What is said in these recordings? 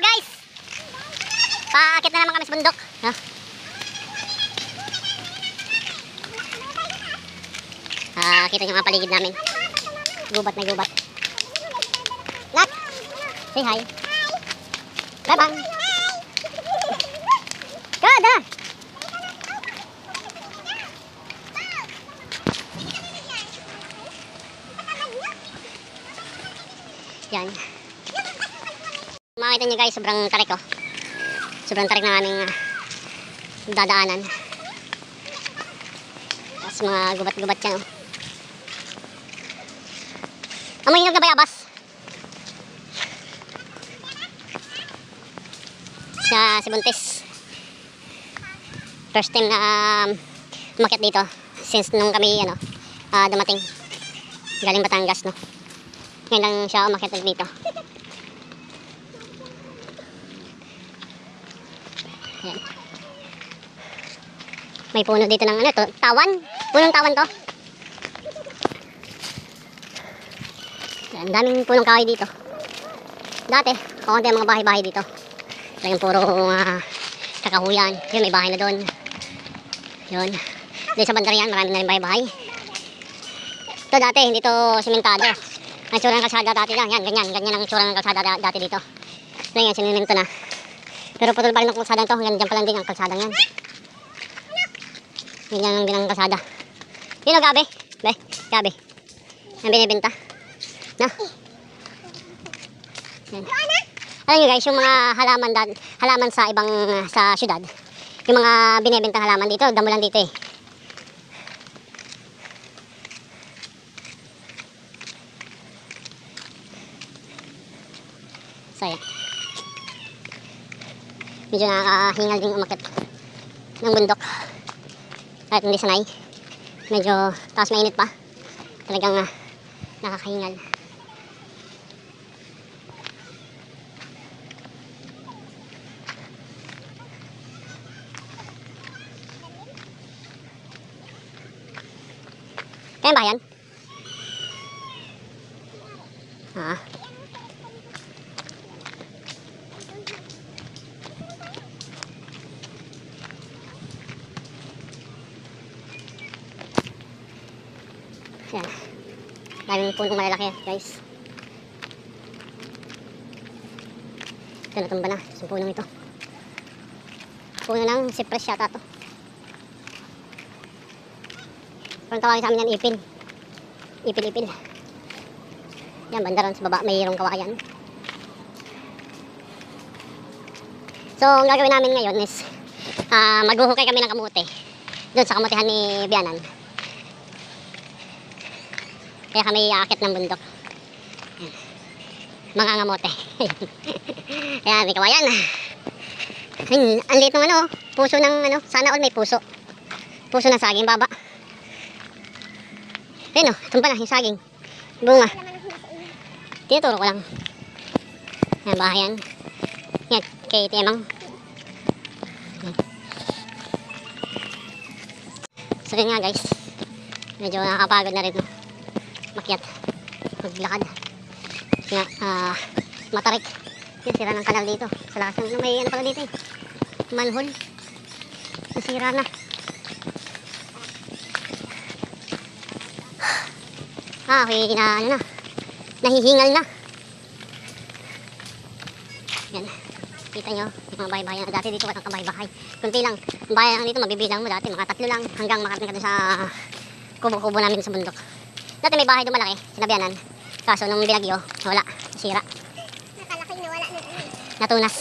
guys! Paakit na naman kami sa bundok. No? Kita nyo mga paligid namin. Gubat na gubat. Nak! Say hi. Bye bye. Kada! Yan. Makikita nyo guys, sobrang tarik oh. Sobrang tarik ng aming dadaanan. Tapos mga gubat-gubat yan oh. Amoy hinog na bayabas. Si Buntis. First time na umakyat dito since nung kami dumating galing Batangas no. Ngayon lang siya umakyat dito. Ayan. May puno dito ng ito, tawan. Punong tawan to. Ang daming punong kahoy dito. Dati, kaunti ang mga bahay-bahay dito. Talagang puro kakahuyan. Yun, may bahay na doon. Yun. Doon sa bandar yan, marami na rin bahay-bahay. Ito dati, hindi to simentado. Ang tsura ng kalsada dati lang. Yan, ganyan ang tsura ng kalsada dati dito. Ngayon yan, siniminto na. Pero putol pa rin ang kalsada ito. Hanggang dyan pa lang din ang kalsada yan. Ganyan lang din ang kalsada. Yun o, gabi. Gabi. Ang binibenta. No? Yan. Alam nyo guys, yung mga halaman sa ibang sa syudad, yung mga binibentang halaman dito, damo lang dito eh. So yan. Medyo nakakahingal din umakyat ng bundok. Kahit hindi sanay. Medyo taas mainit pa. Talagang nakakahingal. Kaya ba yan? Yan. Daming punong malalaki guys. Ito natumba na. Yung punong ito. Puno ng cypress yata to. Parang tawagin sa amin yan, ipil. Ipil. Yan, bandaran sa baba, mayroong kawayan. So, ang gagawin namin ngayon is maghuhukay kami ng kamote. Doon sa kamutihan ni Bianan. Kaya kami aakit ng bundok. Yan. Mga ngamote. Ayan, may kawayan. Ang liit ng puso ng sana all may puso. Puso ng saging, baba. Ayun tumpa na yung saging. Bunga. Tinuturo ko lang. Yan, bahayan. Yan, kay Tiemang. So yun nga guys. Medyo nakakapagod na rin makyat. Maglakad. Nga, matarik. Yung sira ng kanal dito. Sa lakas ng may pala dito eh. Manhole. Nasira na. Okay, nahihingal na. Yan. Kita nyo, yung mga bahay-bahay na dati dito walang kabahay-bahay. Kunti lang. Ang bahay lang dito, mabibilang mo dati. Mga 3 lang hanggang makarating ka doon sa kubo-kubo namin sa bundok. Dati may bahay doon malaki, sinabianan. Kaso nung binagyo, wala. Sira. Nakalaki na wala na. Natunas.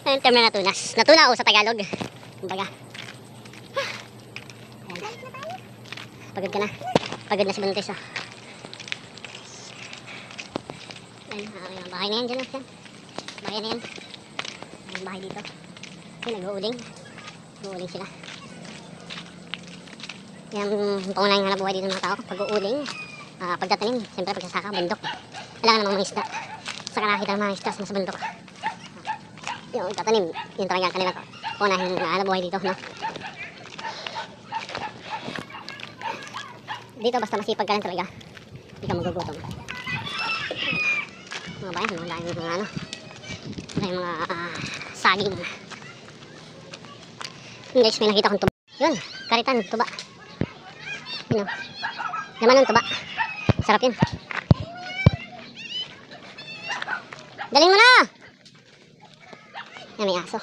Yung term na natunas. Natuna sa Tagalog. Kumbaga. Pagod ka na. Pagod na si Buntis ah. Yan, bahay na yan dyan. Bahay na yan. Ang bahay dito. Yan, nag-uuling. Nag-uuling sila. Yan, pangunahing hanap buhay dito ng mga tao. Pag-uuling. Pagtatanim. Siyempre pagsasaka, bundok. Kailangan namang mga isda. Saka nakakita ng mga isda sa bundok. Yung tatanim. Yun talaga kanila pangunahing hanap buhay dito. No? Dito basta masipag ka lang talaga. Hindi ka magugutom. Mga bayan, mga dahil mga Ito yung mga saging. Yun guys, may nakita kong tuba. Yun, karitan, tuba. Yun o. Laman ng tuba. Sarap yun. Dalhin mo na! Yan, may aso.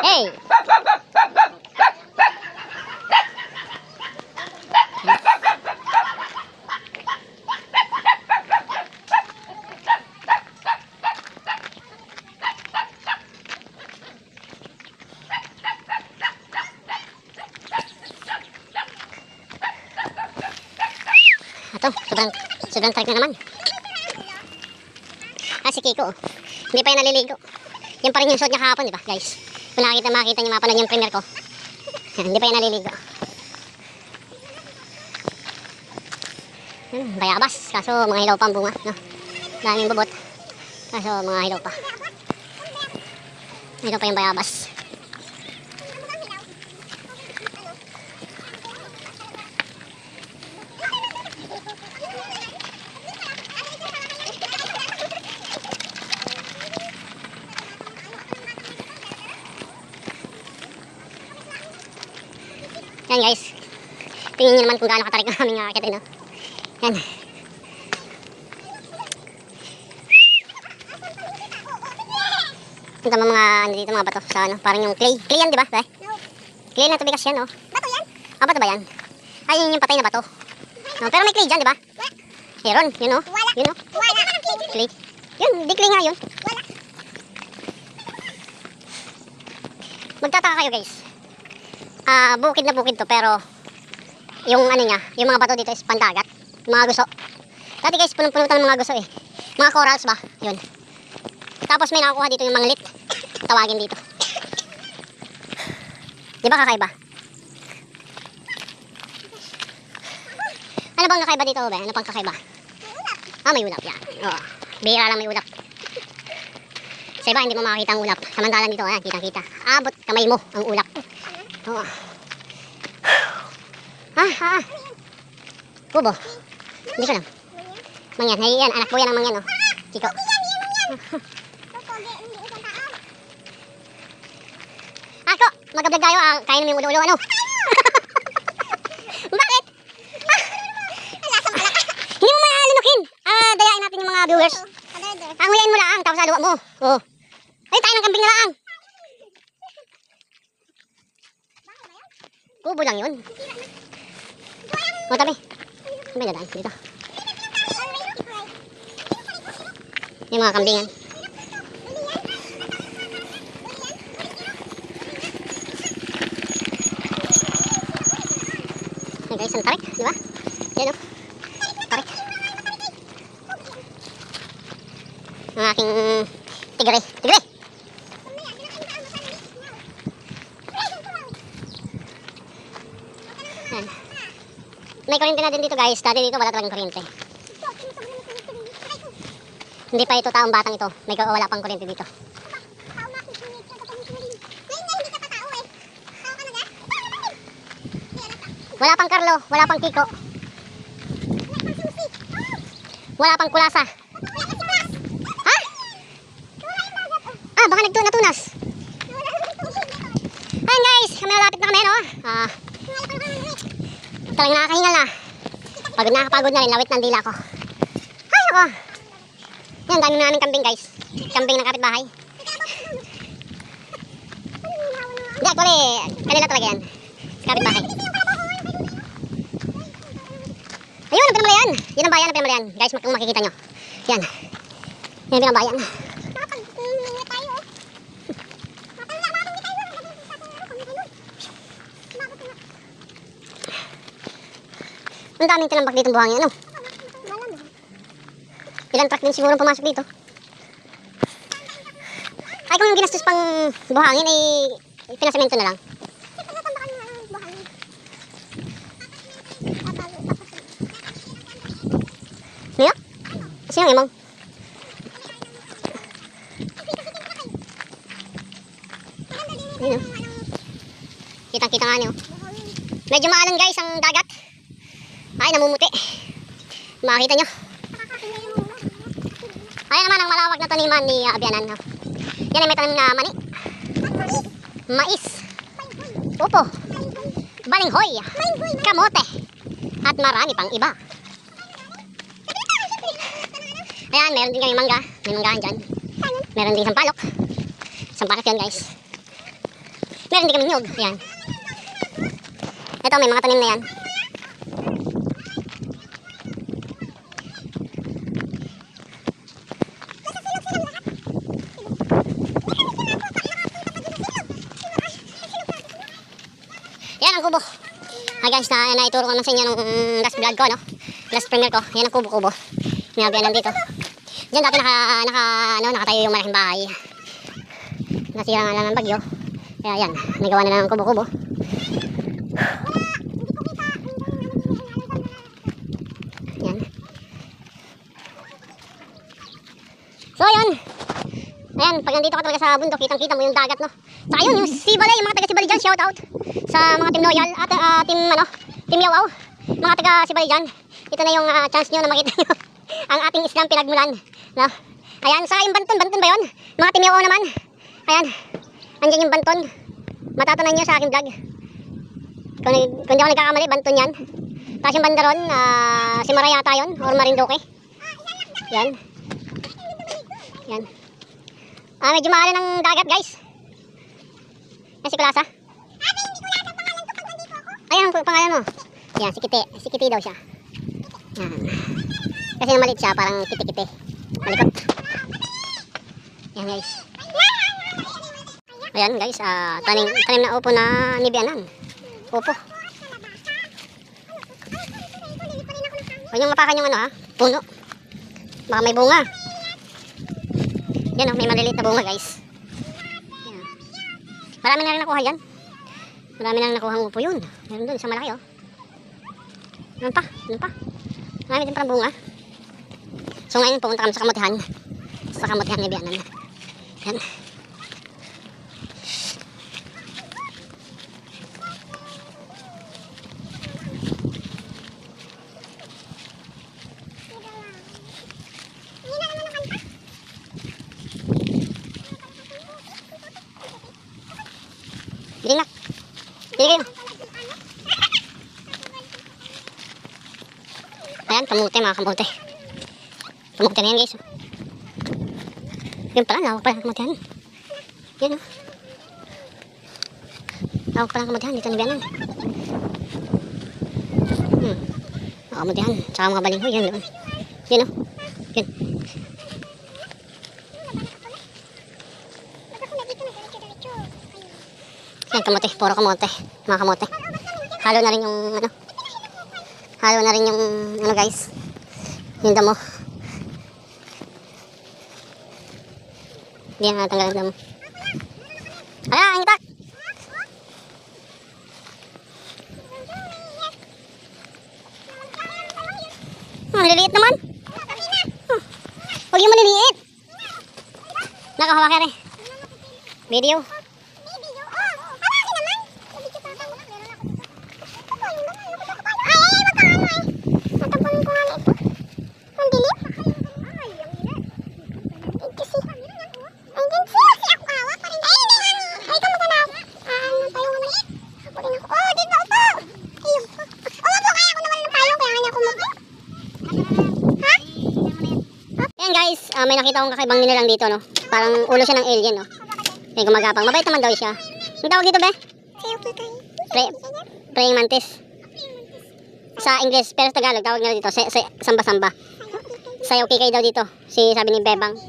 Hey! Ito, sobrang tarik na naman. Si Kiko, hindi pa yan naliligo. Yan pa rin yung suot niya kahapon, di ba, guys? Kung makita niyo mapanood yung premiere ko. Yan, hindi pa yan naliligo. Bayabas, kaso mga hilaw pa ang bunga, no? Daming bubot, kaso mga hilaw pa. Hilaw pa yung bayabas. Yan guys, tingnan nyo naman kung gaano katarik ang aming akitin, no? Yan. Ito mga ano dito, mga bato sa ano, parang yung clay. Clay yan, di ba? Clay na tubigas yan, no? Bato yan? Ah, bato ba yan? Ay, yun yung patay na bato. No, pero may clay dyan, di ba? Meron, yun, no? Wala. Yun, no? Wala. Clay. Yun, di clay nga yun. Wala. Magtataka kayo guys. Bukid na bukid to, pero yung ano niya, yung mga bato dito is pandagat. Mga guso. Dati guys, punong-puno ng mga guso eh. Mga corals ba? Yun. Tapos may nakakuha dito yung manglit. Tawagin dito. Di ba kakaiba? Ano bang kakaiba dito, be? Ano pang kakaiba? May ulap yan. Oo. Bihira lang may ulap. Sa iba, hindi mo makakita ang ulap. Samantalang dito, ayan, kitang-kita. Abot kamay mo ang ulap. Oo. Kubo. Hindi ko lang. Mangyan. Hey, yan. Anak po yan ang mangyan, oh. Kiko. Ako, mag-vlog tayo. Kain namin yung ulo-ulo, ano? Bakit? Hindi mo malunukin. Dayain natin yung mga viewers. Nguyain mo lang, tapos haluan mo. Oh. Ay, tayo ng kambing na lang. Kubo lang yun. O, tabi. Ano ba yung dadaan? Dito. Yung mga kambingan. Ay guys, ang tarik, di ba? Yan o. Tarik. Ang aking tigre. Tigre! Yan. May kuryente na din dito guys. Dati dito wala talagang kuryente. Hindi pa ito taong batang ito. Wala pang kuryente dito. Wala pang Carlo. Wala pang Kiko. Wala pang Kulasa. Ha? Baka natunas. Ayan guys. Kami malapit na kami, no? Talagang nakakahingal na. Nakakapagod na rin. Lawit ng dila ko. Ay, ako. Yan, dami namin kambing guys. Kambing ng kapitbahay. Hindi, actually, kanila talaga yan. Kapitbahay. Ayun, ang pinamalayan. Yan ang bayan, ang pinamalayan. Guys, kung makikita nyo. Yan. Yan ang pinamalayan. Ang daming tinambak dito buhangin, ano? Ilang truck din siguro pumasok dito. Ay, kung yung ginastos pang buhangin, ay pinasemento na lang. Niyo? Sino yung imong? Ayun o. Kitang-kita nga niyo. Medyo maalon guys ang dagat. Ay, namumuti. Makita nyo. Ayan naman ang malawak na taniman ni Abianan. No? Yan ay may tanim na mani. Mais. Upo. Balinghoy. Kamote. At marami pang iba. Ayan, meron din kami mangga. May manggahan dyan. Meron din sampalok. Sampalok yun guys. Meron din kami nyug. Ayan. Ito may mga tanim na yan. Yan ang kubo. Hi guys, naituro ko naman sa inyo nung last vlog ko, no? Last premiere ko. Yan ang kubo-kubo. Ninabihan lang dito. Diyan dati nakatayo yung malaking bahay. Nasira nga lang ng bagyo. Kaya yan, nagawa na lang ng kubo-kubo. Yan. So yan. Ayan, pag nandito ka talaga sa bundok, kitang-kita mo yung dagat, no? Saka yun, yung Sibalay, yung mga taga-Sibalay dyan, shout out sa mga team loyal at team Yawaw, mga taga-Sibalay dyan. Ito na yung chance nyo na makita nyo ang ating Islam pinagmulan, no? Ayan, saka yung banton ba yun? Mga team Yawaw naman. Ayan, andyan yung banton. Matatanan nyo sa aking vlog. Kung di ako nagkakamali, banton yan. Tapos yung bandaron, si Marayata yun, or Marindoke. Yan. Yan. Medyo mahal ng dagat guys. Yan si Kulasa. Ayan ang pangalan mo. Yan, si Kite. Si Kite daw siya. Yan. Kasi namalit siya, parang kite-kite. Malikot. Yan guys. Ayan guys, tanim na upo na nibianan. Upo. Huwag niyong mapakan yung puno. Baka may bunga. Yan may maliliit na bunga guys. Yan. Marami na rin nakuha yan. Marami na rin nakuha ang upo yun. Meron dun, isang malaki Meron pa. Marami din parang bunga. So ngayon pupunta kami sa kamutihan. Sa kamutihan ni Bianan. Yan. Biling na. Biling kayo. Ayan, kamote mga kamote. Kamote na yan guys. Yun pala, lawak pala ang kamotehan. Yan lawak pala ang kamotehan dito ni Bianan. Mga kamotehan. Tsaka mga balinghoy. Yan doon. Yan Yan. Yan, kamote, puro kamote, mga kamote. Halo na rin yung guys. Yung damo. Hindi na natanggal ang damo. Ala, ang itak! Ang liliit naman. Huwag yung maliliit. Nakahawak ka rin. Video. Guys, may nakita akong kakaibang nilalang dito, no? Parang ulo siya ng alien, no? May gumagapang. Mabait naman daw siya. Ang tawag dito, be? Praying mantis. Sa English, pero sa Tagalog, tawag nila dito, samba-samba. Sayaw kikay daw dito, sabi ni Bebang.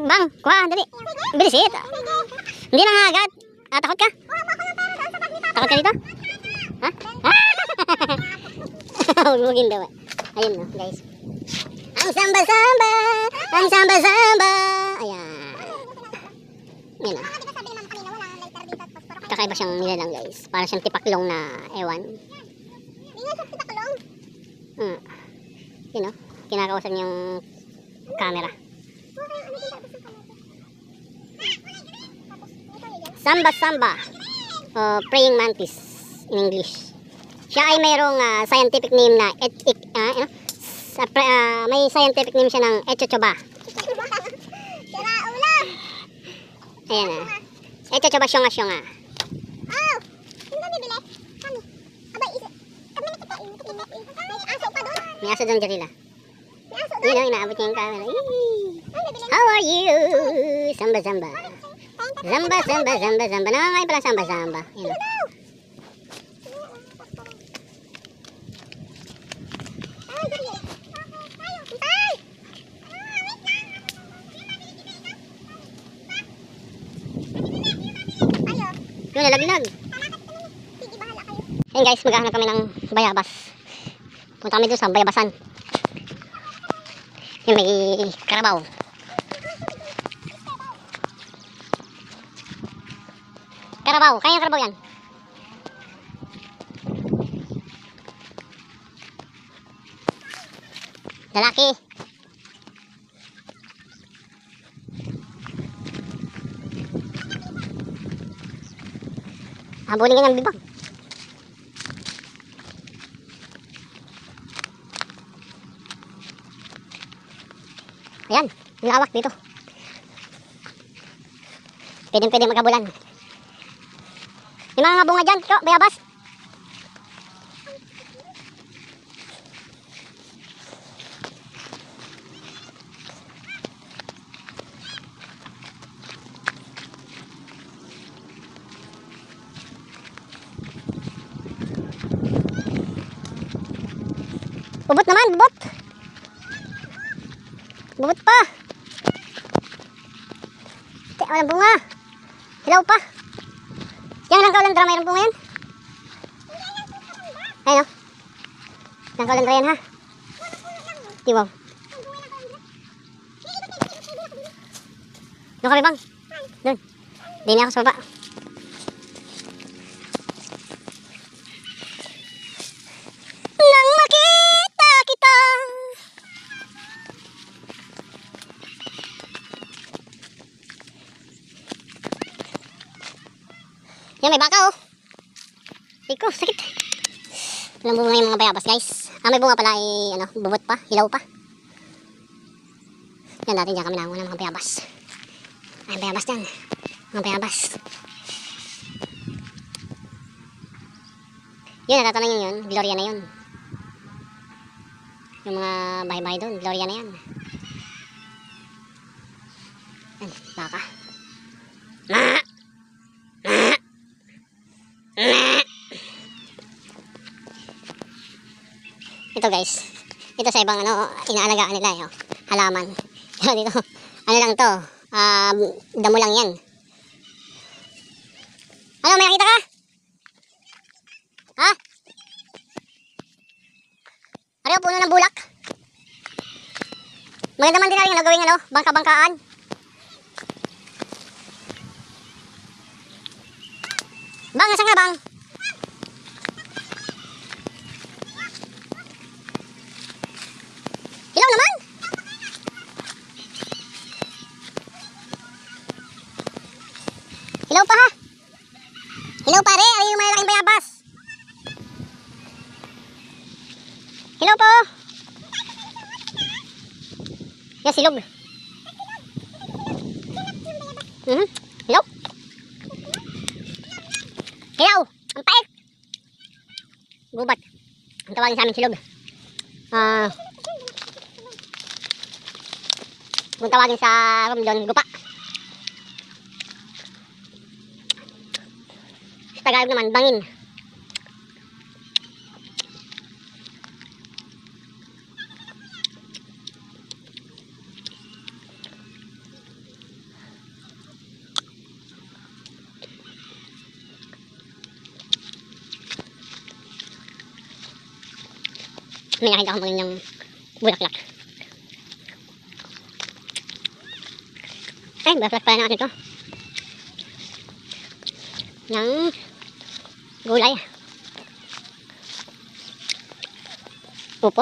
Bang, kuha, dali. Bilisit. Hindi na nga agad. Takot ka? Takot ka dito? Ha? Huwagin daw. Ayun no, guys. Ang samba-samba! Ang samba-samba! Ayan. Yan o. Kakaiba siyang nilalang guys. Para siyang tipaklong na ewan. Yun o. Kinakawasan yung camera. Samba Samba. Praying mantis in English. Siya ay mayroong scientific name na may scientific name siya ng Echochoba. Sira ulo. Ayan na. Echochoba syonga-syonga. Oh! Sino ba bibili? Kami. Abay, kami nakitain. May aso pa doon. May aso doon, Jarila. May aso doon. Yun ang inaabot niya yung camera. Yee! Ano bibili? How are you? Samba Samba. Samba Samba Samba Samba. Nakakain pala Samba Samba. Yun o. Ay, dali. Tay! Ayo. Yung nalaglag. Sige, bahala kayo. Ayun guys, maghahanap kami ng bayabas. Punta kami doon sa bayabasan. Yung may karabaw. Karabaw, kaya yung karabaw yan. Lalaki. Habulin nga ng bibang. Ayan, lawak dito. Pwede maghabulan. May mga bunga dyan, Kiko, bayabas. Bubot naman, bubot. Bubot pa. Walang bunga. Hilaw pa. Yan lang kaulandra, mayroong bunga yan. Ayun o. Lang kaulandra yan ha. Tiwaw. Doon kami bang? Doon. Di na ako sa baba. Nang makita kita. Yan, may baka oh. Iko, sakit. Walang bunga yung mga bayabas guys. May bunga pala ay bubot pa, hilaw pa. Yan, dati dyan kami nanguha ng mga bayabas. Ay, bayabas dyan. Mga bayabas. Yun, natatanong yun. Gloria na yun. Yung mga bahay-bahay doon, Gloria na yan. Yan, baka. Ma! Ito guys, ito sa ibang inaalagaan nila eh, halaman. Dito, ano lang to, damo lang yan. Ano, may nakita ka? Ha? Ariyo, puno ng bulak. Maganda man din na rin gawing bangka-bangkaan. Bang, nasaan nga bang? Hilaw naman. Hilaw pa ha. Hilaw pa rin. Ay yung malaking bayabas. Hilaw po. Yan silog. Hilaw. Hilaw. Ang pait. Gubat. Ang tawagin sa amin silog. Kung tawagin sa Romdon, gupa. Sa Tagalog naman, bangin. May nakita akong magandang bulaklak. Ay, bulaklak pala natin ito. Ng gulay. Upo.